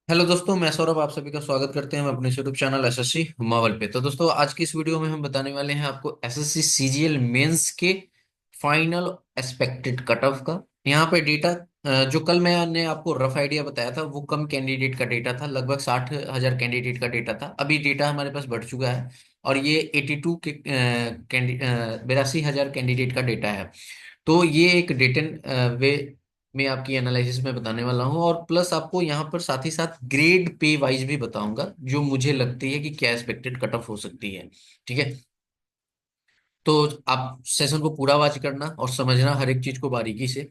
Hello दोस्तों, मैं सौरभ आप सभी का स्वागत करते हैं हम अपने यूट्यूब चैनल एसएससी मावल पे। तो दोस्तों, आज की इस वीडियो में हम बताने वाले हैं आपको एसएससी सीजीएल मेंस के फाइनल एक्सपेक्टेड कट ऑफ का। यहाँ पे डेटा जो कल मैंने आपको रफ आइडिया बताया था वो कम कैंडिडेट का डेटा था, लगभग 60,000 कैंडिडेट का डेटा था। अभी डेटा हमारे पास बढ़ चुका है और ये 82 के 82,000 कैंडिडेट का डेटा है। तो ये एक रिटन वे में आपकी एनालिसिस में बताने वाला हूँ, और प्लस आपको यहाँ पर साथ ही साथ ग्रेड पे वाइज भी बताऊंगा जो मुझे लगती है कि क्या एक्सपेक्टेड कट ऑफ हो सकती है। ठीक है, तो आप सेशन को पूरा वॉच करना और समझना हर एक चीज को बारीकी से।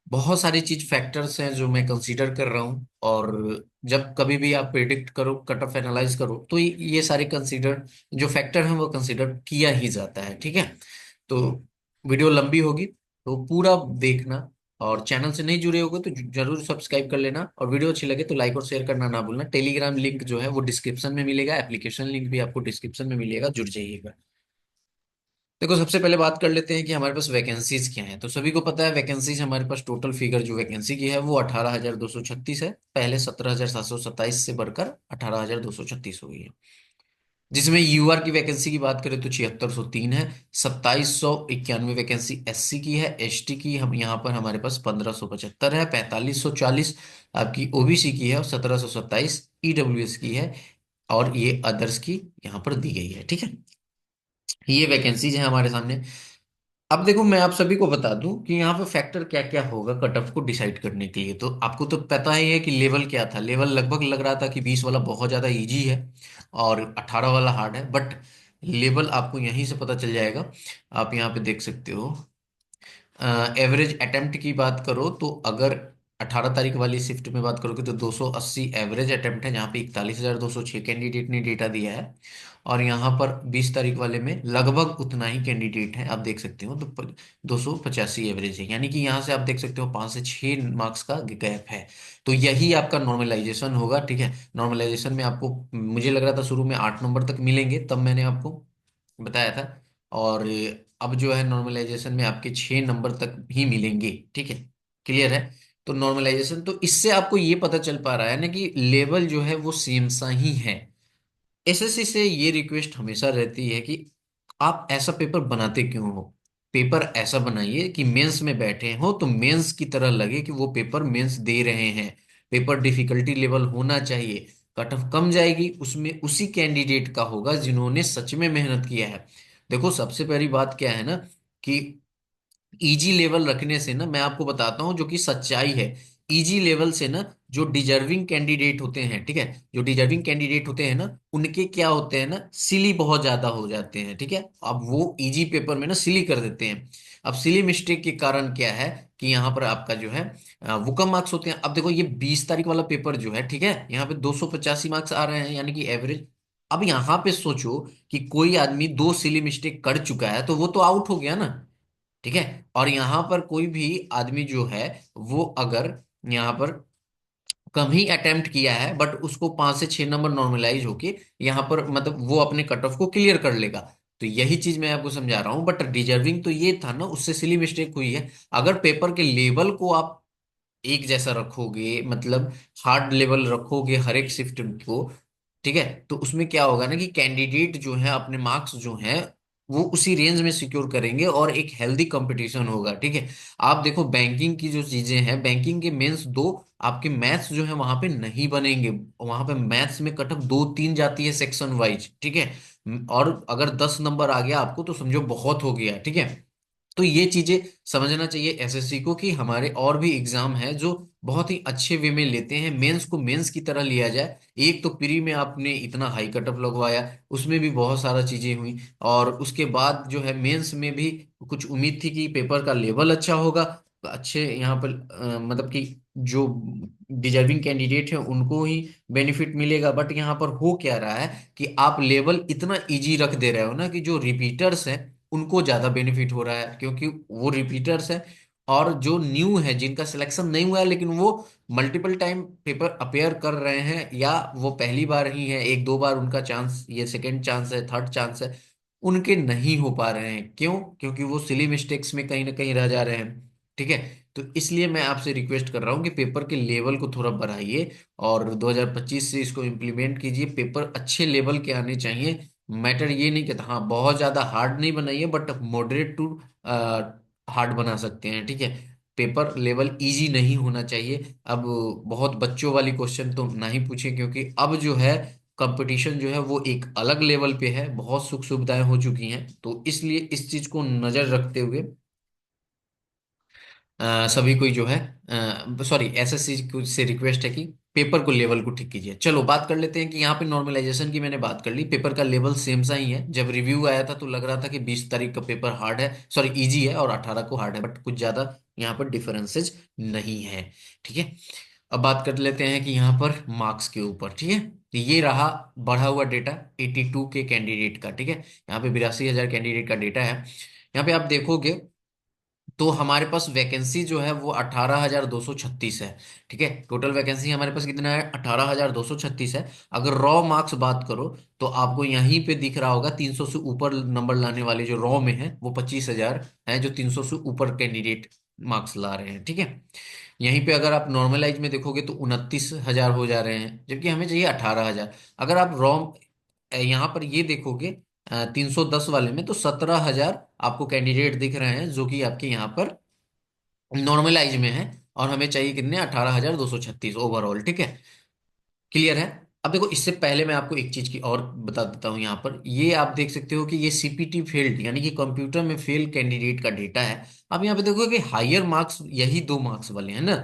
बहुत सारी चीज फैक्टर्स हैं जो मैं कंसीडर कर रहा हूँ, और जब कभी भी आप प्रिडिक्ट करो, कट ऑफ एनालाइज करो, तो ये सारे कंसीडर जो फैक्टर हैं वो कंसीडर किया ही जाता है। ठीक है, तो वीडियो लंबी होगी तो पूरा देखना, और चैनल से नहीं जुड़े होगे तो जरूर सब्सक्राइब कर लेना, और वीडियो अच्छी लगे तो लाइक और शेयर करना ना भूलना। टेलीग्राम लिंक जो है वो डिस्क्रिप्शन में मिलेगा, एप्लीकेशन लिंक भी आपको डिस्क्रिप्शन में मिलेगा, जुड़ जाइएगा। देखो, सबसे पहले बात कर लेते हैं कि हमारे पास वैकेंसीज क्या हैं। तो सभी को पता है वैकेंसीज हमारे पास टोटल फिगर जो वैकेंसी की है वो 18,236 है। पहले 17,727 से बढ़कर 18,236 हो गई है। जिसमें यूआर की वैकेंसी की बात करें तो 7603 है। 2791 वैकेंसी एससी की है। एसटी की हम यहाँ पर हमारे पास 1575 है। 4540 आपकी ओबीसी की है, और 1727 ईडब्ल्यूएस की है, और ये अदर्स की यहाँ पर दी गई है। ठीक है, ये वैकेंसीज है हमारे सामने। अब देखो, मैं आप सभी को बता दूं कि यहाँ पे फैक्टर क्या क्या होगा कट ऑफ को डिसाइड करने के लिए। तो आपको तो पता ही है कि लेवल क्या था। लेवल लगभग लग रहा था कि 20 वाला बहुत ज्यादा इजी है और 18 वाला हार्ड है, बट लेवल आपको यहीं से पता चल जाएगा। आप यहाँ पे देख सकते हो। एवरेज अटेम्प्ट की बात करो तो अगर 18 तारीख वाली शिफ्ट में बात करोगे तो 280 एवरेज अटेम्प्ट है, जहाँ पे 41,206 कैंडिडेट ने डेटा दिया है। और यहाँ पर 20 तारीख वाले में लगभग उतना ही कैंडिडेट है, आप देख सकते हो। तो 285 एवरेज है, यानी कि यहाँ से आप देख सकते हो 5 से 6 मार्क्स का गैप है। तो यही आपका नॉर्मलाइजेशन होगा। ठीक है, नॉर्मलाइजेशन में आपको मुझे लग रहा था शुरू में 8 नंबर तक मिलेंगे, तब मैंने आपको बताया था। और अब जो है नॉर्मलाइजेशन में आपके 6 नंबर तक ही मिलेंगे। ठीक है, क्लियर है। तो नॉर्मलाइजेशन, तो इससे आपको ये पता चल पा रहा है ना कि लेवल जो है वो सेम सा ही है। एसएससी से ये रिक्वेस्ट हमेशा रहती है कि आप ऐसा पेपर बनाते क्यों हो। पेपर ऐसा बनाइए कि मेंस में बैठे हो तो मेंस की तरह लगे कि वो पेपर मेंस दे रहे हैं। पेपर डिफिकल्टी लेवल होना चाहिए। कट ऑफ कम जाएगी उसमें उसी कैंडिडेट का होगा जिन्होंने सच में मेहनत किया है। देखो, सबसे पहली बात क्या है ना कि इजी लेवल रखने से ना, मैं आपको बताता हूँ जो कि सच्चाई है। इजी लेवल से ना जो डिजर्विंग कैंडिडेट होते हैं, ठीक है, जो डिजर्विंग कैंडिडेट होते हैं ना, उनके क्या होते हैं ना, सिली बहुत ज्यादा हो जाते हैं। ठीक है, अब वो इजी पेपर में ना सिली कर देते हैं। अब सिली मिस्टेक के कारण क्या है कि यहाँ पर आपका जो है वो कम मार्क्स होते हैं। अब देखो, ये 20 तारीख वाला पेपर जो है, ठीक है, यहाँ पे 285 मार्क्स आ रहे हैं, यानी कि एवरेज। अब यहाँ पे सोचो कि कोई आदमी दो सिली मिस्टेक कर चुका है तो वो तो आउट हो गया ना। ठीक है, और यहां पर कोई भी आदमी जो है वो अगर यहाँ पर कम ही अटेम्प्ट किया है बट उसको 5 से 6 नंबर नॉर्मलाइज होके यहाँ पर मतलब वो अपने कट ऑफ को क्लियर कर लेगा। तो यही चीज मैं आपको समझा रहा हूँ, बट डिजर्विंग तो ये था ना, उससे सिली मिस्टेक हुई है। अगर पेपर के लेवल को आप एक जैसा रखोगे, मतलब हार्ड लेवल रखोगे हर एक शिफ्ट को, ठीक है, तो उसमें क्या होगा ना कि कैंडिडेट जो है अपने मार्क्स जो हैं वो उसी रेंज में सिक्योर करेंगे और एक हेल्दी कंपटीशन होगा। ठीक है, आप देखो बैंकिंग की जो चीजें हैं, बैंकिंग के मेंस दो, आपके मैथ्स जो है वहां पे नहीं बनेंगे। वहां पे मैथ्स में कटअप 2-3 जाती है सेक्शन वाइज। ठीक है, और अगर 10 नंबर आ गया आपको तो समझो बहुत हो गया। ठीक है, तो ये चीजें समझना चाहिए एसएससी को कि हमारे और भी एग्जाम है जो बहुत ही अच्छे वे में लेते हैं। मेंस को मेंस की तरह लिया जाए। एक तो प्री में आपने इतना हाई कट ऑफ लगवाया, उसमें भी बहुत सारा चीजें हुई, और उसके बाद जो है मेंस में भी कुछ उम्मीद थी कि पेपर का लेवल अच्छा होगा, अच्छे यहाँ पर मतलब कि जो डिजर्विंग कैंडिडेट है उनको ही बेनिफिट मिलेगा। बट यहाँ पर हो क्या रहा है कि आप लेवल इतना इजी रख दे रहे हो ना कि जो रिपीटर्स हैं उनको ज्यादा बेनिफिट हो रहा है, क्योंकि वो रिपीटर्स हैं। और जो न्यू है जिनका सिलेक्शन नहीं हुआ है लेकिन वो मल्टीपल टाइम पेपर अपेयर कर रहे हैं, या वो पहली बार ही है, एक दो बार उनका चांस, ये सेकंड चांस है, थर्ड चांस है, उनके नहीं हो पा रहे हैं। क्यों? क्योंकि वो सिली मिस्टेक्स में कहीं ना कहीं रह जा रहे हैं। ठीक है, तो इसलिए मैं आपसे रिक्वेस्ट कर रहा हूँ कि पेपर के लेवल को थोड़ा बढ़ाइए और 2025 से इसको इम्प्लीमेंट कीजिए। पेपर अच्छे लेवल के आने चाहिए। मैटर ये नहीं कहता, हाँ बहुत ज्यादा हार्ड नहीं बनाइए, बट मॉडरेट टू हार्ड बना सकते हैं, ठीक है। पेपर लेवल इजी नहीं होना चाहिए। अब बहुत बच्चों वाली क्वेश्चन तो ना ही पूछे, क्योंकि अब जो है कंपटीशन जो है वो एक अलग लेवल पे है, बहुत सुख सुविधाएं हो चुकी हैं। तो इसलिए इस चीज को नजर रखते हुए सभी कोई जो है, सॉरी, एसएससी से रिक्वेस्ट है कि पेपर को लेवल को ठीक कीजिए। चलो बात कर लेते हैं कि यहाँ पे नॉर्मलाइजेशन की मैंने बात कर ली, पेपर का लेवल सेम सा ही है। जब रिव्यू आया था तो लग रहा था कि 20 तारीख का पेपर हार्ड है, सॉरी इजी है, और 18 को हार्ड है, बट कुछ ज्यादा यहाँ पर डिफरेंसेज नहीं है, ठीक है। अब बात कर लेते हैं कि यहाँ पर मार्क्स के ऊपर, ठीक है। तो ये रहा बढ़ा हुआ डेटा 82 के कैंडिडेट का, ठीक है। यहाँ पे 82,000 कैंडिडेट का डेटा है। यहाँ पे आप देखोगे तो हमारे पास वैकेंसी जो है वो 18,236 है, ठीक है। टोटल वैकेंसी हमारे पास कितना है, 18,236 है। अगर रॉ मार्क्स बात करो तो आपको यहीं पे दिख रहा होगा 300 से ऊपर नंबर लाने वाले जो रॉ में है वो 25,000 है, जो 300 से ऊपर कैंडिडेट मार्क्स ला रहे हैं, ठीक है। यहीं पे अगर आप नॉर्मलाइज में देखोगे तो 29,000 हो जा रहे हैं, जबकि हमें चाहिए 18,000। अगर आप रॉ यहाँ पर ये देखोगे 310 वाले में, तो 17,000 आपको कैंडिडेट दिख रहे हैं जो कि आपके यहाँ पर नॉर्मलाइज में है। और हमें चाहिए कितने, 18,236 ओवरऑल, ठीक है। क्लियर है। अब देखो इससे पहले मैं आपको एक चीज की और बता देता हूं। यहाँ पर ये आप देख सकते हो कि ये सीपीटी फेल्ड यानी कि कंप्यूटर में फेल कैंडिडेट का डेटा है। अब यहाँ पे देखो कि हायर मार्क्स यही 2 मार्क्स वाले हैं ना,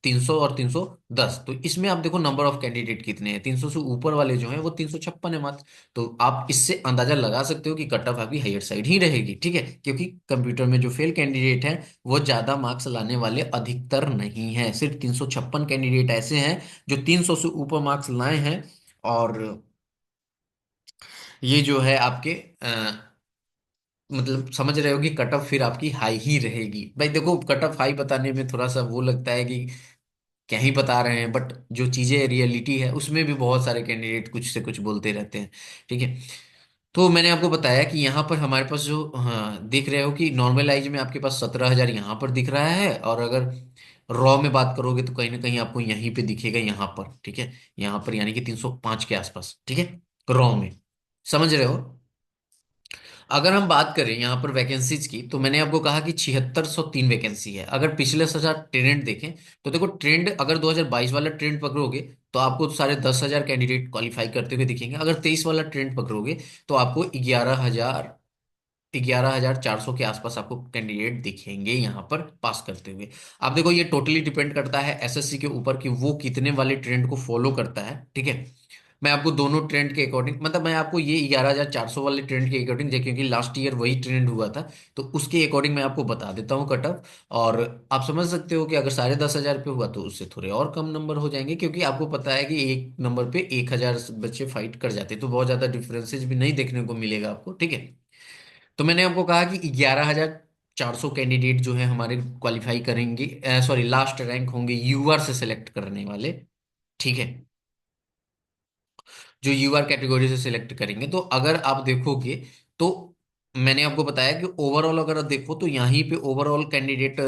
300 और 310। तो इसमें आप देखो नंबर ऑफ कैंडिडेट कितने हैं, 300 से ऊपर वाले जो हैं वो 356 है मात्र। तो आप इससे अंदाजा लगा सकते हो कि कट ऑफ आपकी हायर साइड ही रहेगी, ठीक है, क्योंकि कंप्यूटर में जो फेल कैंडिडेट हैं वो ज्यादा मार्क्स लाने वाले अधिकतर नहीं है। सिर्फ 356 कैंडिडेट ऐसे हैं जो 300 से ऊपर मार्क्स लाए हैं। और ये जो है आपके मतलब समझ रहे हो कि कट ऑफ फिर आपकी हाई ही रहेगी। भाई देखो कट ऑफ हाई बताने में थोड़ा सा वो लगता है कि क्या ही बता रहे हैं, बट जो चीजें रियलिटी है उसमें भी बहुत सारे कैंडिडेट कुछ से कुछ बोलते रहते हैं, ठीक है। तो मैंने आपको बताया कि यहाँ पर हमारे पास जो, हाँ देख रहे हो कि नॉर्मलाइज में आपके पास 17,000 यहाँ पर दिख रहा है, और अगर रॉ में बात करोगे तो कहीं ना कहीं आपको यहीं पे दिखेगा यहाँ पर, ठीक है। यहाँ पर यानी कि 305 के आसपास, ठीक है, रॉ में। समझ रहे हो। अगर हम बात करें यहाँ पर वैकेंसीज की, तो मैंने आपको कहा कि 7603 वैकेंसी है। अगर पिछले साल ट्रेंड देखें तो देखो ट्रेंड, अगर 2022 वाला ट्रेंड पकड़ोगे तो आपको 10,500 कैंडिडेट क्वालिफाई करते हुए दिखेंगे। अगर 23 वाला ट्रेंड पकड़ोगे तो आपको 11,400 के आसपास आपको कैंडिडेट दिखेंगे यहाँ पर पास करते हुए। आप देखो ये टोटली डिपेंड करता है एसएससी के ऊपर कि वो कितने वाले ट्रेंड को फॉलो करता है, ठीक है। मैं आपको दोनों ट्रेंड के अकॉर्डिंग, मतलब मैं आपको ये 11,400 वाले ट्रेंड के अकॉर्डिंग, क्योंकि लास्ट ईयर वही ट्रेंड हुआ था, तो उसके अकॉर्डिंग मैं आपको बता देता हूँ कट ऑफ। और आप समझ सकते हो कि अगर 10,500 पे हुआ तो उससे थोड़े और कम नंबर हो जाएंगे, क्योंकि आपको पता है कि एक नंबर पे 1,000 बच्चे फाइट कर जाते हैं, तो बहुत ज्यादा डिफरेंसेस भी नहीं देखने को मिलेगा आपको, ठीक है। तो मैंने आपको कहा कि 11,400 कैंडिडेट जो है हमारे क्वालिफाई करेंगे, सॉरी लास्ट रैंक होंगे यूआर से सिलेक्ट करने वाले, ठीक है, जो यूआर कैटेगरी से सिलेक्ट करेंगे। तो अगर आप देखोगे तो मैंने आपको बताया कि ओवरऑल अगर आप देखो तो यहीं पे ओवरऑल कैंडिडेट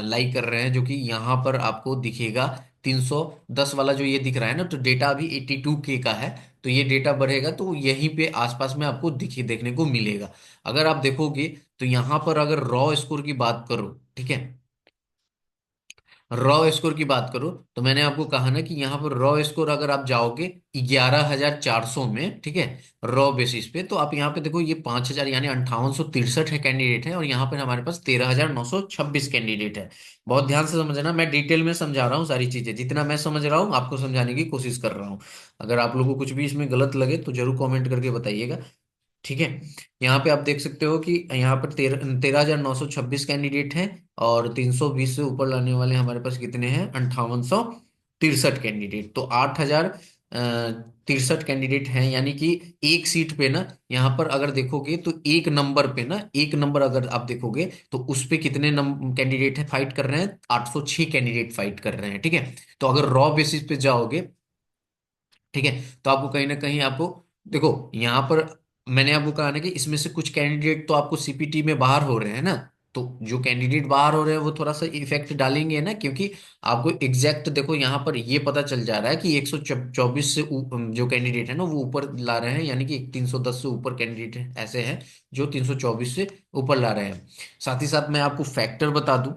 लाई कर रहे हैं, जो कि यहाँ पर आपको दिखेगा 310 वाला जो ये दिख रहा है ना, तो डेटा अभी 82K का है। तो ये डेटा बढ़ेगा तो यहीं पे आसपास में आपको देखने को मिलेगा। अगर आप देखोगे तो यहाँ पर अगर रॉ स्कोर की बात करो, ठीक है, रॉ स्कोर की बात करो तो मैंने आपको कहा ना कि यहाँ पर रॉ स्कोर अगर आप जाओगे 11,400 में, ठीक है, रॉ बेसिस पे, तो आप यहाँ पे देखो ये 5,000 यानी 5,863 है कैंडिडेट है, और यहाँ पर हमारे पास 13,926 कैंडिडेट है। बहुत ध्यान से समझना, मैं डिटेल में समझा रहा हूँ सारी चीजें, जितना मैं समझ रहा हूँ आपको समझाने की कोशिश कर रहा हूँ। अगर आप लोगों को कुछ भी इसमें गलत लगे तो जरूर कॉमेंट करके बताइएगा, ठीक है। यहाँ पे आप देख सकते हो कि यहाँ पर 13,926 कैंडिडेट हैं, और 320 से ऊपर लाने वाले हमारे पास कितने हैं, 5,863 कैंडिडेट। तो 8,063 कैंडिडेट हैं, यानी कि एक सीट पे ना, यहाँ पर अगर देखोगे तो एक नंबर पे ना, एक नंबर अगर आप देखोगे तो उस पे कितने कैंडिडेट है फाइट कर रहे हैं, 806 कैंडिडेट फाइट कर रहे हैं, ठीक है। तो अगर रॉ बेसिस पे जाओगे, ठीक है, तो आपको कहीं ना कहीं आपको देखो यहाँ पर मैंने आपको कहा ना कि इसमें से कुछ कैंडिडेट तो आपको सीपीटी में बाहर हो रहे हैं ना, तो जो कैंडिडेट बाहर हो रहे हैं वो थोड़ा सा इफेक्ट डालेंगे ना, क्योंकि आपको एग्जैक्ट देखो यहाँ पर ये पता चल जा रहा है कि 124 से जो कैंडिडेट है ना वो ऊपर ला रहे हैं, यानी कि 310 से ऊपर कैंडिडेट ऐसे हैं जो 324 से ऊपर ला रहे हैं। साथ ही साथ मैं आपको फैक्टर बता दूं,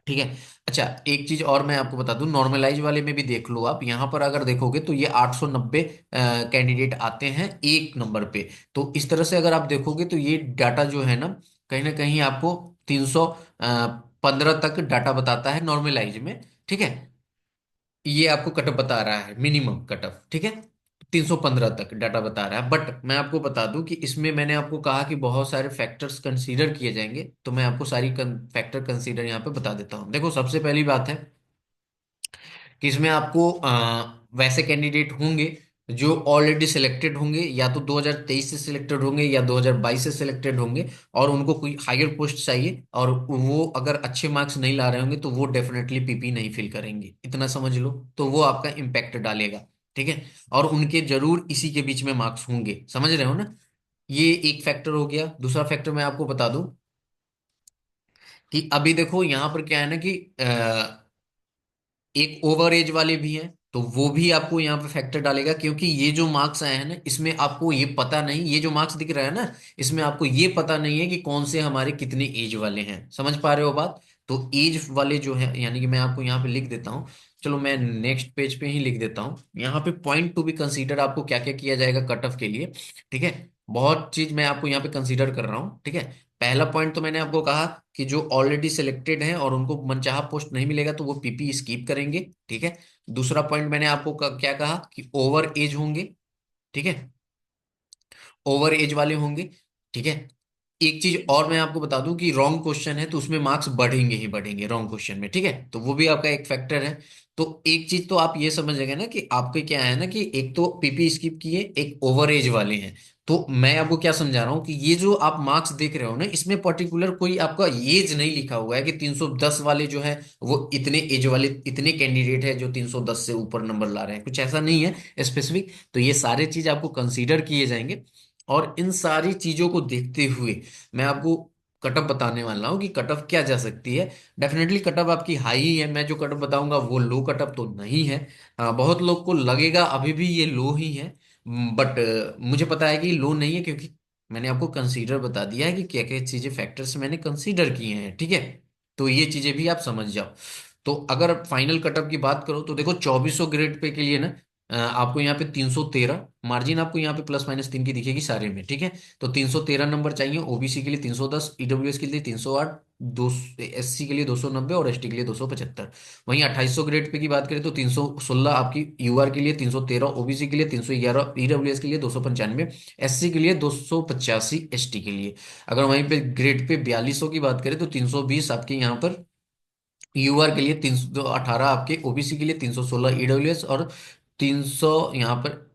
ठीक है। अच्छा, एक चीज और मैं आपको बता दूं, नॉर्मलाइज वाले में भी देख लो आप, यहां पर अगर देखोगे तो ये 890 कैंडिडेट आते हैं एक नंबर पे। तो इस तरह से अगर आप देखोगे तो ये डाटा जो है ना कहीं आपको 315 तक डाटा बताता है नॉर्मलाइज में, ठीक है। ये आपको कटअप बता रहा है, मिनिमम कटअप, ठीक है। 315 तक डाटा बता रहा है, बट मैं आपको बता दूं कि इसमें मैंने आपको कहा कि बहुत सारे फैक्टर्स कंसीडर किए जाएंगे, तो मैं आपको सारी फैक्टर कंसीडर यहाँ पे बता देता हूँ। देखो, सबसे पहली बात है कि इसमें आपको वैसे कैंडिडेट होंगे जो ऑलरेडी सिलेक्टेड होंगे, या तो 2023 से सिलेक्टेड होंगे या 2022 से सिलेक्टेड होंगे, और उनको कोई हायर पोस्ट चाहिए, और वो अगर अच्छे मार्क्स नहीं ला रहे होंगे तो वो डेफिनेटली पीपी नहीं फिल करेंगे, इतना समझ लो। तो वो आपका इम्पैक्ट डालेगा, ठीक है। और उनके जरूर इसी के बीच में मार्क्स होंगे, समझ रहे हो ना। ये एक फैक्टर हो गया। दूसरा फैक्टर मैं आपको बता दूं कि अभी देखो यहाँ पर क्या है ना कि एक ओवर एज वाले भी हैं, तो वो भी आपको यहाँ पे फैक्टर डालेगा, क्योंकि ये जो मार्क्स आए हैं ना इसमें आपको ये पता नहीं, ये जो मार्क्स दिख रहा है ना इसमें आपको ये पता नहीं है कि कौन से हमारे कितने एज वाले हैं, समझ पा रहे हो बात। तो एज वाले जो है, यानी कि मैं आपको यहाँ पे लिख देता हूँ, चलो मैं नेक्स्ट पेज पे ही लिख देता हूँ यहाँ पे, पॉइंट टू बी कंसीडर आपको क्या क्या किया जाएगा कट ऑफ के लिए, ठीक है। बहुत चीज मैं आपको यहाँ पे कंसीडर कर रहा हूँ, ठीक है। पहला पॉइंट तो मैंने आपको कहा कि जो ऑलरेडी सिलेक्टेड हैं और उनको मनचाहा पोस्ट नहीं मिलेगा तो वो पीपी स्कीप करेंगे, ठीक है। दूसरा पॉइंट मैंने आपको क्या कहा कि ओवर एज होंगे, ठीक है, ओवर एज वाले होंगे, ठीक है। एक चीज और मैं आपको बता दूं कि रॉन्ग क्वेश्चन है तो उसमें मार्क्स बढ़ेंगे ही बढ़ेंगे रॉन्ग क्वेश्चन में, ठीक है। तो वो भी आपका एक फैक्टर है। तो एक चीज तो आप ये समझ गए ना कि आपके क्या है ना कि एक तो पीपी स्किप किए, एक ओवर एज वाले हैं। तो मैं आपको क्या समझा रहा हूँ कि ये जो आप मार्क्स देख रहे हो ना इसमें पर्टिकुलर कोई आपका एज नहीं लिखा हुआ है कि 310 वाले जो है वो इतने एज वाले इतने कैंडिडेट है जो 310 से ऊपर नंबर ला रहे हैं, कुछ ऐसा नहीं है स्पेसिफिक। तो ये सारे चीज आपको कंसीडर किए जाएंगे, और इन सारी चीजों को देखते हुए मैं आपको कटअप बताने वाला हूँ कि कटअप क्या जा सकती है। डेफिनेटली कटअप आपकी हाई है, मैं जो कटअप बताऊंगा वो लो कटअप तो नहीं है। बहुत लोग को लगेगा अभी भी ये लो ही है, बट मुझे पता है कि लो नहीं है, क्योंकि मैंने आपको कंसीडर बता दिया है कि क्या क्या चीजें फैक्टर्स मैंने कंसीडर किए हैं, ठीक है। तो ये चीजें भी आप समझ जाओ। तो अगर फाइनल कटअप की बात करो तो देखो 2400 ग्रेड पे के लिए ना आपको यहाँ पे 313 मार्जिन, आपको यहाँ पे +- 3 की दिखेगी सारे में, ठीक है। तो 313 नंबर चाहिए, ओबीसी के लिए 310, ईडब्ल्यूएस के लिए 308, दो एससी के लिए 290 और एसटी के लिए 275। वहीं 2800 ग्रेड पे की बात करें तो 316 आपकी यूआर के लिए, 313 ओबीसी के लिए, 311 ईडब्ल्यूएस के लिए, 295 एससी के लिए, 285 एसटी के लिए। अगर वहीं पे ग्रेड पे 4200 की बात करें तो 320 आपके यहाँ पर यूआर के लिए, 318 आपके ओबीसी के लिए, 316 ईडब्ल्यूएस, और 300 यहाँ पर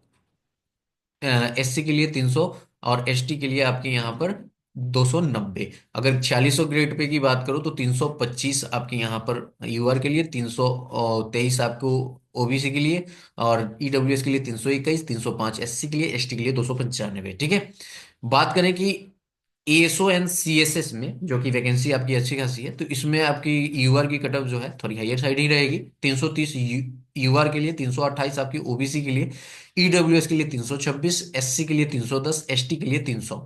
एससी के लिए 300, और एसटी के लिए आपके यहाँ पर 290। अगर 4600 ग्रेड पे की बात करो तो 325 आपके यहाँ पर यूआर के लिए, 323 आपको ओबीसी के लिए, और ईडब्ल्यूएस के लिए 321, 305 एससी के लिए, एसटी के लिए 295, ठीक है। बात करें कि एएसओ एंड सीएसएस में जो कि वैकेंसी आपकी अच्छी खासी है, तो इसमें आपकी यूआर की कटऑफ जो है थोड़ी हायर साइड ही रहेगी। 330 यूआर के लिए, 328 आपकी ओबीसी के लिए, ईडब्ल्यूएस के लिए 326, एससी के लिए 310, एसटी के लिए 300।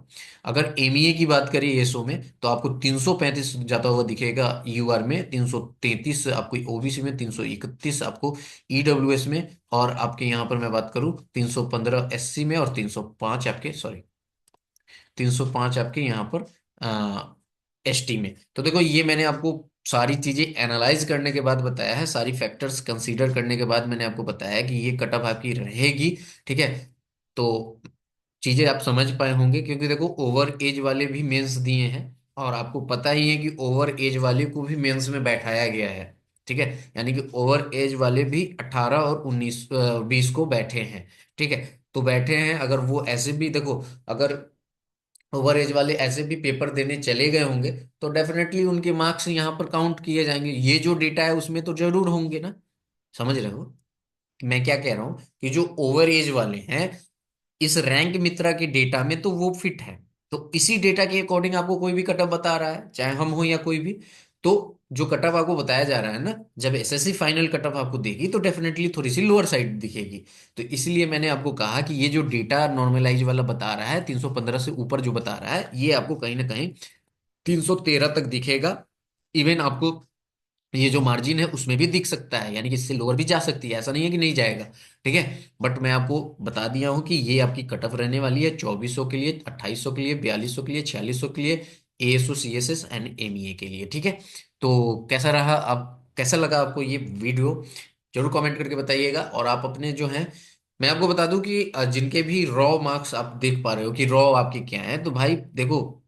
अगर एमईए की बात करें एएसओ में तो आपको 335 जाता हुआ दिखेगा यूआर में, 333 आपको ओबीसी में, 331 आपको ईडब्ल्यूएस में, और आपके यहाँ पर मैं बात करूँ 315 एससी में, और 305 आपके, सॉरी, 305 आपके यहाँ पर एसटी में। तो देखो ये मैंने आपको सारी चीजें एनालाइज करने के बाद बताया है, सारी फैक्टर्स कंसीडर करने के बाद मैंने आपको बताया है कि ये कट ऑफ आपकी रहेगी, ठीक है। तो चीजें आप समझ पाए होंगे, क्योंकि देखो ओवर एज वाले भी मेंस दिए हैं, और आपको पता ही है कि ओवर एज वाले को भी मेंस में बैठाया गया है, ठीक है। यानी कि ओवर एज वाले भी 18 और 19 20 को बैठे हैं, ठीक है। तो बैठे हैं, अगर वो ऐसे भी देखो, अगर ओवर एज वाले ऐसे भी पेपर देने चले गए होंगे तो डेफिनेटली उनके मार्क्स यहाँ पर काउंट किए जाएंगे, ये जो डेटा है उसमें तो जरूर होंगे ना, समझ रहे हो कि मैं क्या कह रहा हूँ, कि जो ओवर एज वाले हैं इस रैंक मित्रा के डेटा में तो वो फिट है, तो इसी डेटा के अकॉर्डिंग आपको कोई भी कटअप बता रहा है, चाहे हम हो या कोई भी। तो जो कटअप आपको बताया जा रहा है ना, जब एसएससी फाइनल कटअप आपको देगी तो डेफिनेटली थोड़ी सी लोअर साइड दिखेगी। तो इसलिए मैंने आपको कहा कि ये जो डेटा नॉर्मलाइज वाला बता रहा है 315 से ऊपर जो बता रहा है, ये आपको कहीं ना कहीं 313 तक दिखेगा। इवन आपको ये जो मार्जिन है उसमें भी दिख सकता है, यानी कि इससे लोअर भी जा सकती है, ऐसा नहीं है कि नहीं जाएगा। ठीक है। बट मैं आपको बता दिया हूं कि ये आपकी कट ऑफ रहने वाली है 2400 के लिए, 2800 के लिए, 4200 के लिए, 4600 के लिए, एएसओ सीएसएस एंड एमईए के लिए। ठीक है। तो कैसा रहा, आप कैसा लगा आपको ये वीडियो, जरूर कमेंट करके बताइएगा। और आप अपने जो है, मैं आपको बता दूं कि जिनके भी रॉ मार्क्स आप देख पा रहे हो कि रॉ आपके क्या है, तो भाई देखो,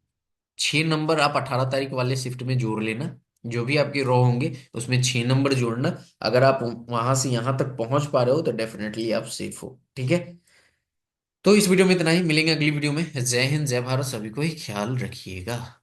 6 नंबर आप 18 तारीख वाले शिफ्ट में जोड़ लेना। जो भी आपके रॉ होंगे उसमें 6 नंबर जोड़ना। अगर आप वहां से यहां तक पहुंच पा रहे हो तो डेफिनेटली आप सेफ हो। ठीक है। तो इस वीडियो में इतना ही, मिलेंगे अगली वीडियो में। जय हिंद, जय भारत, सभी को ही ख्याल रखिएगा।